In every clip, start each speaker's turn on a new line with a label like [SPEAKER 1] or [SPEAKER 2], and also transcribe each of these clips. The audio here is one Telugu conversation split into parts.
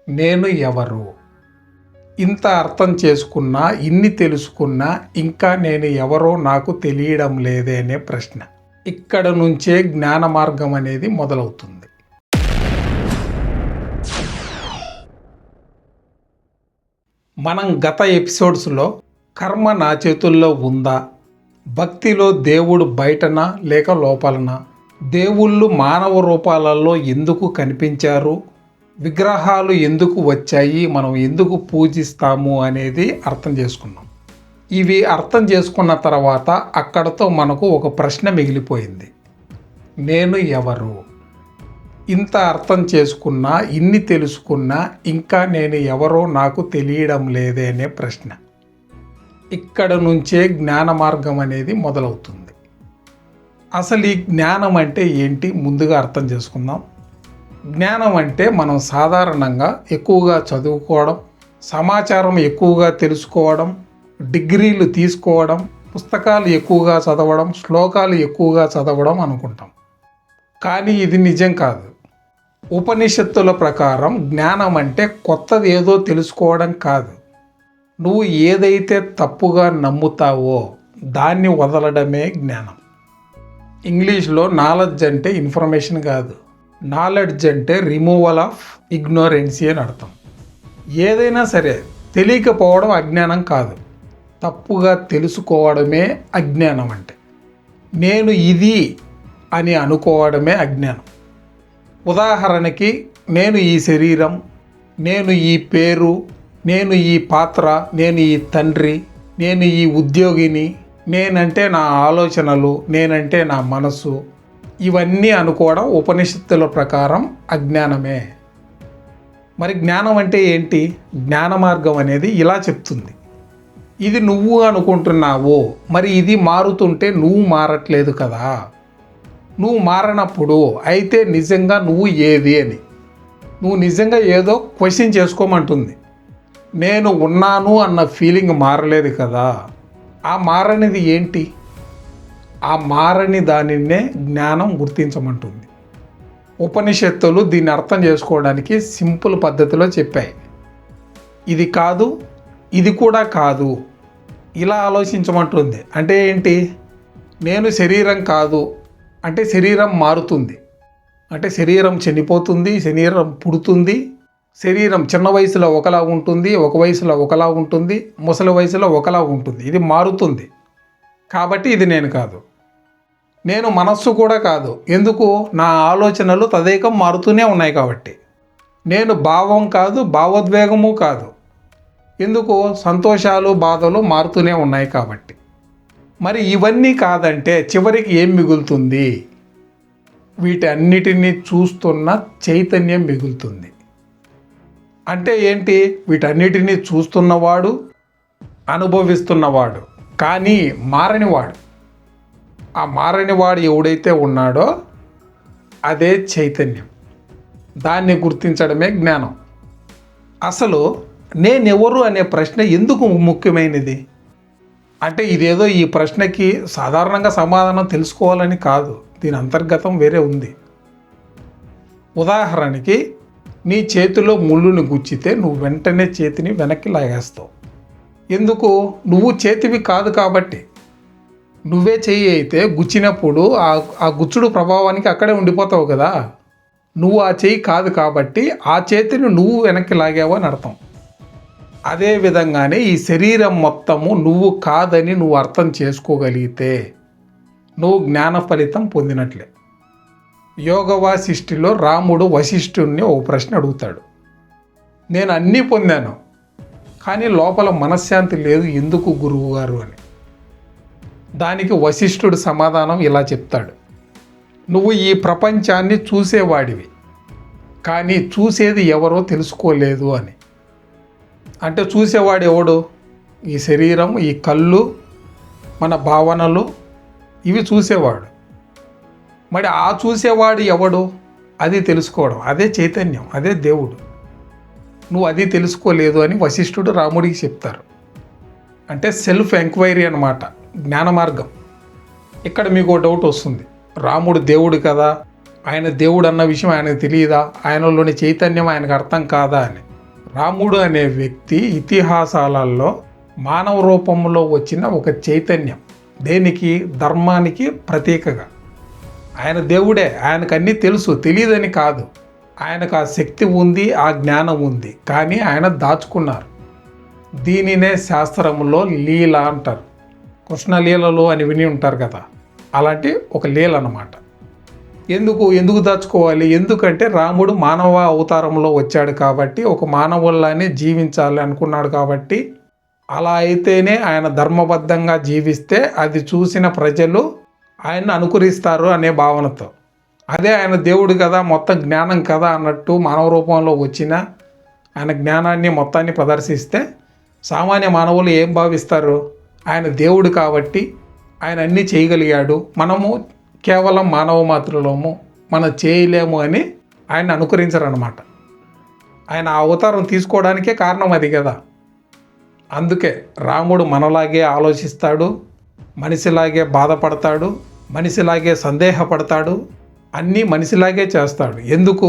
[SPEAKER 1] నేను ఎవరు? ఇంత అర్థం చేసుకున్నా, ఇన్ని తెలుసుకున్నా ఇంకా నేను ఎవరో నాకు తెలియడం లేదే అనే ప్రశ్న. ఇక్కడ నుంచే జ్ఞాన మార్గం అనేది మొదలవుతుంది. మనం గత ఎపిసోడ్స్లో కర్మ నా చేతుల్లో ఉందా, భక్తిలో దేవుడు బయటనా లేక లోపలనా, దేవుళ్ళు మానవ రూపాలలో ఎందుకు కనిపించారు, విగ్రహాలు ఎందుకు వచ్చాయి, మనం ఎందుకు పూజిస్తాము అనేది అర్థం చేసుకున్నాం. ఇవి అర్థం చేసుకున్న తర్వాత అక్కడతో మనకు ఒక ప్రశ్న మిగిలిపోయింది. నేను ఎవరు? ఇంత అర్థం చేసుకున్నా, ఇన్ని తెలుసుకున్నా ఇంకా నేను ఎవరో నాకు తెలియడం లేదే అనే ప్రశ్న. ఇక్కడ నుంచే జ్ఞాన మార్గం అనేది మొదలవుతుంది. అసలు ఈ జ్ఞానం అంటే ఏంటి ముందుగా అర్థం చేసుకుందాం. జ్ఞానం అంటే మనం సాధారణంగా ఎక్కువగా చదువుకోవడం, సమాచారం ఎక్కువగా తెలుసుకోవడం, డిగ్రీలు తీసుకోవడం, పుస్తకాలు ఎక్కువగా చదవడం, శ్లోకాలు ఎక్కువగా చదవడం అనుకుంటాం. కానీ ఇది నిజం కాదు. ఉపనిషత్తుల ప్రకారం జ్ఞానం అంటే కొత్తది ఏదో తెలుసుకోవడం కాదు. నువ్వు ఏదైతే తప్పుగా నమ్ముతావో దాన్ని వదలడమే జ్ఞానం. ఇంగ్లీష్లో నాలెడ్జ్ అంటే ఇన్ఫర్మేషన్ కాదు, నాలెడ్జ్ అంటే రిమూవల్ ఆఫ్ ఇగ్నోరెన్సీ అని అర్థం. ఏదైనా సరే తెలియకపోవడం అజ్ఞానం కాదు, తప్పుగా తెలుసుకోవడమే అజ్ఞానం. అంటే నేను ఇది అని అనుకోవడమే అజ్ఞానం. ఉదాహరణకి నేను ఈ శరీరం, నేను ఈ పేరు, నేను ఈ పాత్ర, నేను ఈ తండ్రి, నేను ఈ ఉద్యోగిని, నేనంటే నా ఆలోచనలు, నేనంటే నా మనసు, ఇవన్నీ అనుకోవడం ఉపనిషత్తుల ప్రకారం అజ్ఞానమే. మరి జ్ఞానం అంటే ఏంటి? జ్ఞాన మార్గం అనేది ఇలా చెప్తుంది. ఇది నువ్వు అనుకుంటున్నావు, మరి ఇది మారుతుంటే నువ్వు మారట్లేదు కదా. నువ్వు మారనప్పుడు అయితే నిజంగా నువ్వు ఏది అని నువ్వు నిజంగా ఏదో క్వశ్చన్ చేసుకోమంటుంది. నేను ఉన్నాను అన్న ఫీలింగ్ మారలేదు కదా. ఆ మారనిది ఏంటి? ఆ మారని దానినే జ్ఞానం గుర్తించమంటుంది. ఉపనిషత్తులు దీన్ని అర్థం చేసుకోవడానికి సింపుల్ పద్ధతిలో చెప్పాయి. ఇది కాదు, ఇది కూడా కాదు, ఇలా ఆలోచించమంటుంది. అంటే ఏంటి? నేను శరీరం కాదు అంటే శరీరం మారుతుంది, అంటే శరీరం చనిపోతుంది, శరీరం పుడుతుంది. శరీరం చిన్న వయసులో ఒకలా ఉంటుంది, ఒక వయసులో ఒకలా ఉంటుంది, ముసలి వయసులో ఒకలా ఉంటుంది. ఇది మారుతుంది కాబట్టి ఇది నేను కాదు. నేను మనస్సు కూడా కాదు, ఎందుకు? నా ఆలోచనలు తదేకం మారుతూనే ఉన్నాయి కాబట్టి. నేను భావం కాదు, భావోద్వేగము కాదు, ఎందుకు? సంతోషాలు బాధలు మారుతూనే ఉన్నాయి కాబట్టి. మరి ఇవన్నీ కాదంటే చివరికి ఏం మిగులుతుంది? వీటన్నిటినీ చూస్తున్న చైతన్యం మిగులుతుంది. అంటే ఏంటి? వీటన్నిటినీ చూస్తున్నవాడు, అనుభవిస్తున్నవాడు, కానీ మారనివాడు. ఆ మారనివాడు ఎవడైతే ఉన్నాడో అదే చైతన్యం. దాన్ని గుర్తించడమే జ్ఞానం. అసలు నేనెవరు అనే ప్రశ్న ఎందుకు ముఖ్యమైనది అంటే, ఇదేదో ఈ ప్రశ్నకి సాధారణంగా సమాధానం తెలుసుకోవాలని కాదు, దీని అంతర్గతం వేరే ఉంది. ఉదాహరణకి నీ చేతిలో ముళ్ళుని గుచ్చితే నువ్వు వెంటనే చేతిని వెనక్కి లాగేస్తావు. ఎందుకు? నువ్వు చేతివి కాదు కాబట్టి. నువ్వే చెయ్యి అయితే గుచ్చినప్పుడు ఆ గుచ్చుడు ప్రభావానికి అక్కడే ఉండిపోతావు కదా. నువ్వు ఆ చెయ్యి కాదు కాబట్టి ఆ చేతిని నువ్వు వెనక్కి లాగావు అని అర్థం. అదే విధంగానే ఈ శరీరం మొత్తము నువ్వు కాదని నువ్వు అర్థం చేసుకోగలిగితే నువ్వు జ్ఞాన ఫలితం పొందినట్లే. యోగ వాసిష్ఠిలో రాముడు వశిష్ఠుడిని ఓ ప్రశ్న అడుగుతాడు. నేను అన్నీ పొందాను కానీ లోపల మనశ్శాంతి లేదు, ఎందుకు గురువు గారు అని. దానికి వశిష్ఠుడు సమాధానం ఇలా చెప్తాడు. నువ్వు ఈ ప్రపంచాన్ని చూసేవాడివి కానీ చూసేది ఎవరో తెలుసుకోలేదు అని. అంటే చూసేవాడు ఎవడు? ఈ శరీరం, ఈ కళ్ళు, మన భావనలు, ఇవి చూసేవాడు. మరి ఆ చూసేవాడు ఎవడు? అది తెలుసుకోవడం, అదే చైతన్యం, అదే దేవుడు. నువ్వు అది తెలుసుకోలేదు అని వశిష్ఠుడు రాముడికి చెప్తారు. అంటే సెల్ఫ్ ఎంక్వైరీ అన్నమాట, జ్ఞాన మార్గం. ఇక్కడ మీకు ఒక డౌట్ వస్తుంది, రాముడు దేవుడు కదా, ఆయన దేవుడు అన్న విషయం ఆయనకు తెలియదా, ఆయనలోని చైతన్యం ఆయనకు అర్థం కాదా అని. రాముడు అనే వ్యక్తి ఇతిహాసాలలో మానవ రూపంలో వచ్చిన ఒక చైతన్యం. దేనికి? ధర్మానికి ప్రతీకగా. ఆయన దేవుడే, ఆయనకు అన్నీ తెలుసు, తెలియదని కాదు. ఆయనకు ఆ శక్తి ఉంది, ఆ జ్ఞానం ఉంది, కానీ ఆయన దాచుకున్నారు. దీనినే శాస్త్రంలో లీల అంటారు. కృష్ణలీలలు అని విని ఉంటారు కదా, అలాంటి ఒక లీల అన్నమాట. ఎందుకు దాచుకోవాలి? ఎందుకంటే రాముడు మానవ అవతారంలో వచ్చాడు కాబట్టి, ఒక మానవుల్లానే జీవించాలి అనుకున్నాడు కాబట్టి, అలా అయితేనే ఆయన ధర్మబద్ధంగా జీవిస్తే అది చూసిన ప్రజలు ఆయన్ని అనుకరిస్తారు అనే భావనతో. అదే ఆయన దేవుడు కదా, మొత్తం జ్ఞానం కదా అన్నట్టు మానవ రూపంలో వచ్చిన ఆయన జ్ఞానాన్ని మొత్తాన్ని ప్రదర్శిస్తే సామాన్య మానవులు ఏం భావిస్తారు? ఆయన దేవుడు కాబట్టి ఆయన అన్నీ చేయగలిగాడు, మనము కేవలం మానవ మాత్రులము, మనం చేయలేము అని ఆయన అనుకరించరన్నమాట. ఆయన ఆ అవతారం తీసుకోవడానికే కారణం అది కదా. అందుకే రాముడు మనలాగే ఆలోచిస్తాడు, మనిషిలాగే బాధపడతాడు, మనిషిలాగే సందేహపడతాడు, అన్నీ మనిషిలాగే చేస్తాడు. ఎందుకు?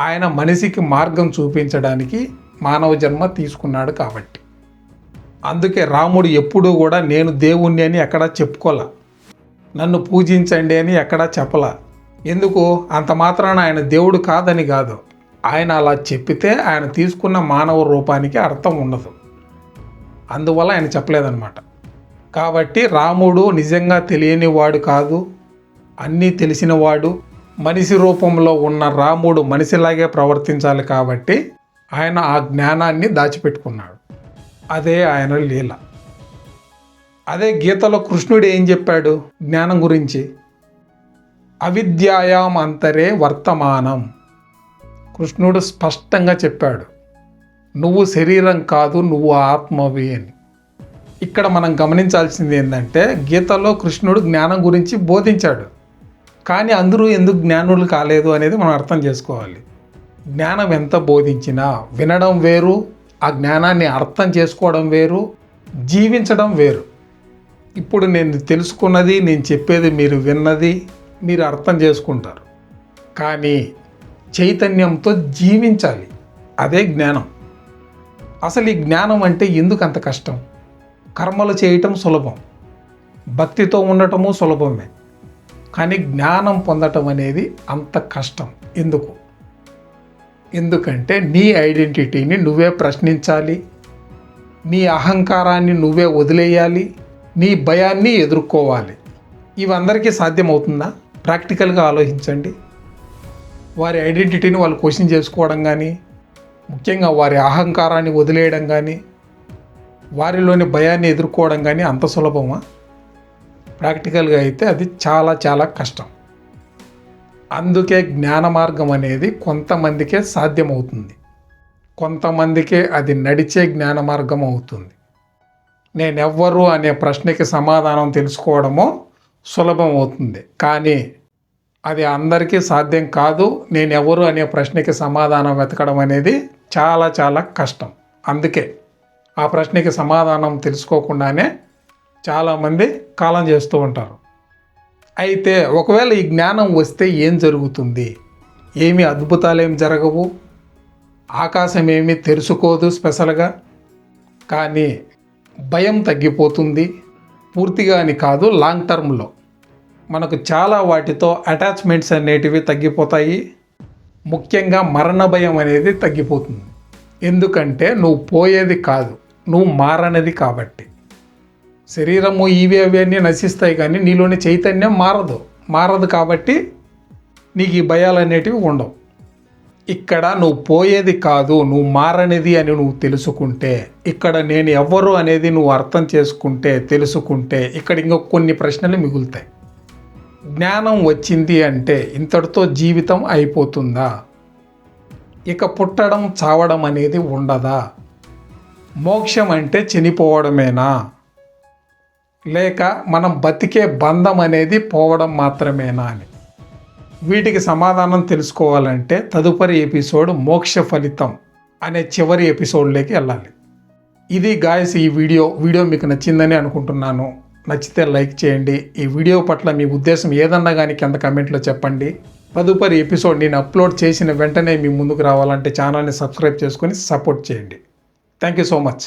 [SPEAKER 1] ఆయన మనిషికి మార్గం చూపించడానికి మానవ జన్మ తీసుకున్నాడు కాబట్టి. అందుకే రాముడు ఎప్పుడూ కూడా నేను దేవుణ్ణి అని ఎక్కడా చెప్పుకోలే, నన్ను పూజించండి అని ఎక్కడా చెప్పలా. ఎందుకు? అంత మాత్రాన ఆయన దేవుడు కాదని కాదు, ఆయన అలా చెప్పితే ఆయన తీసుకున్న మానవ రూపానికి అర్థం ఉండదు, అందువల్ల ఆయన చెప్పలేదన్నమాట. కాబట్టి రాముడు నిజంగా తెలియనివాడు కాదు, అన్నీ తెలిసినవాడు. మనిషి రూపంలో ఉన్న రాముడు మనిషిలాగే ప్రవర్తించాలి కాబట్టి ఆయన ఆ జ్ఞానాన్ని దాచిపెట్టుకున్నాడు. అదే ఆయన లీల. అదే గీతలో కృష్ణుడు ఏం చెప్పాడు జ్ఞానం గురించి? అవిద్యాయాం అంతరే వర్తమానం. కృష్ణుడు స్పష్టంగా చెప్పాడు, నువ్వు శరీరం కాదు, నువ్వు ఆత్మవి అని. ఇక్కడ మనం గమనించాల్సింది ఏంటంటే, గీతలో కృష్ణుడు జ్ఞానం గురించి బోధించాడు, కానీ అందరూ ఎందుకు జ్ఞానులు కాలేదు అనేది మనం అర్థం చేసుకోవాలి. జ్ఞానం ఎంత బోధించినా వినడం వేరు, ఆ జ్ఞానాన్ని అర్థం చేసుకోవడం వేరు, జీవించడం వేరు. ఇప్పుడు నేను తెలుసుకున్నది, నేను చెప్పేది మీరు విన్నది మీరు అర్థం చేసుకుంటారు, కానీ చైతన్యంతో జీవించాలి, అదే జ్ఞానం. అసలు ఈ జ్ఞానం అంటే ఎందుకు అంత కష్టం? కర్మలు చేయటం సులభం, భక్తితో ఉండటము సులభమే, కానీ జ్ఞానం పొందటం అనేది అంత కష్టం. ఎందుకంటే నీ ఐడెంటిటీని నువ్వే ప్రశ్నించాలి, నీ అహంకారాన్ని నువ్వే వదిలేయాలి, నీ భయాన్ని ఎదుర్కోవాలి. ఇవందరికీ సాధ్యమవుతుందా? ప్రాక్టికల్గా ఆలోచించండి. వారి ఐడెంటిటీని వాళ్ళు క్వశ్చన్ చేసుకోవడం కానీ, ముఖ్యంగా వారి అహంకారాన్ని వదిలేయడం కానీ, వారిలోని భయాన్ని ఎదుర్కోవడం కానీ అంత సులభమా? ప్రాక్టికల్గా అయితే అది చాలా చాలా కష్టం. అందుకే జ్ఞాన మార్గం అనేది కొంతమందికే సాధ్యమవుతుంది, కొంతమందికే అది నడిచే జ్ఞాన మార్గం అవుతుంది. నేనెవ్వరు అనే ప్రశ్నకి సమాధానం తెలుసుకోవడమో సులభం అవుతుంది, కానీ అది అందరికీ సాధ్యం కాదు. నేనెవరు అనే ప్రశ్నకి సమాధానం వెతకడం అనేది చాలా చాలా కష్టం. అందుకే ఆ ప్రశ్నకి సమాధానం తెలుసుకోకుండానే చాలామంది కాలం చేస్తూ ఉంటారు. అయితే ఒకవేళ ఈ జ్ఞానం వస్తే ఏం జరుగుతుంది? ఏమీ అద్భుతాలేం జరగవు, ఆకాశం ఏమీ తెరుచుకోదు స్పెషల్గా, కానీ భయం తగ్గిపోతుంది. పూర్తిగా అని కాదు, లాంగ్ టర్మ్లో మనకు చాలా వాటితో అటాచ్మెంట్స్ అనేటివి తగ్గిపోతాయి. ముఖ్యంగా మరణ భయం అనేది తగ్గిపోతుంది. ఎందుకంటే నువ్వు పోయేది కాదు, నువ్వు మారనేది కాబట్టి. శరీరము ఇవి అవి అన్నీ నశిస్తాయి, కానీ నీలోని చైతన్యం మారదు కాబట్టి నీకు ఈ భయాలు అనేటివి ఉండవు. ఇక్కడ నువ్వు పోయేది కాదు, నువ్వు మారనిది అని నువ్వు తెలుసుకుంటే, ఇక్కడ నేను ఎవ్వరు అనేది నువ్వు అర్థం చేసుకుంటే, తెలుసుకుంటే, ఇక్కడ ఇంకా కొన్ని ప్రశ్నలు మిగులుతాయి. జ్ఞానం వచ్చింది అంటే ఇంతటితో జీవితం అయిపోతుందా? ఇక పుట్టడం చావడం అనేది ఉండదా? మోక్షం అంటే చనిపోవడమేనా? లేక మనం బతికే బంధం అనేది పోవడం మాత్రమేనా అని వీటికి సమాధానం తెలుసుకోవాలంటే తదుపరి ఎపిసోడ్ మోక్ష ఫలితం అనే చివరి ఎపిసోడ్లోకి వెళ్ళాలి. ఇది గాయస్ ఈ వీడియో మీకు నచ్చిందని అనుకుంటున్నాను. నచ్చితే లైక్ చేయండి. ఈ వీడియో పట్ల మీ ఉద్దేశం ఏదన్నా కానీ కింద కమెంట్లో చెప్పండి. తదుపరి ఎపిసోడ్ నేను అప్లోడ్ చేసిన వెంటనే మీ ముందుకు రావాలంటే ఛానల్ని సబ్స్క్రైబ్ చేసుకొని సపోర్ట్ చేయండి. Thank you so much.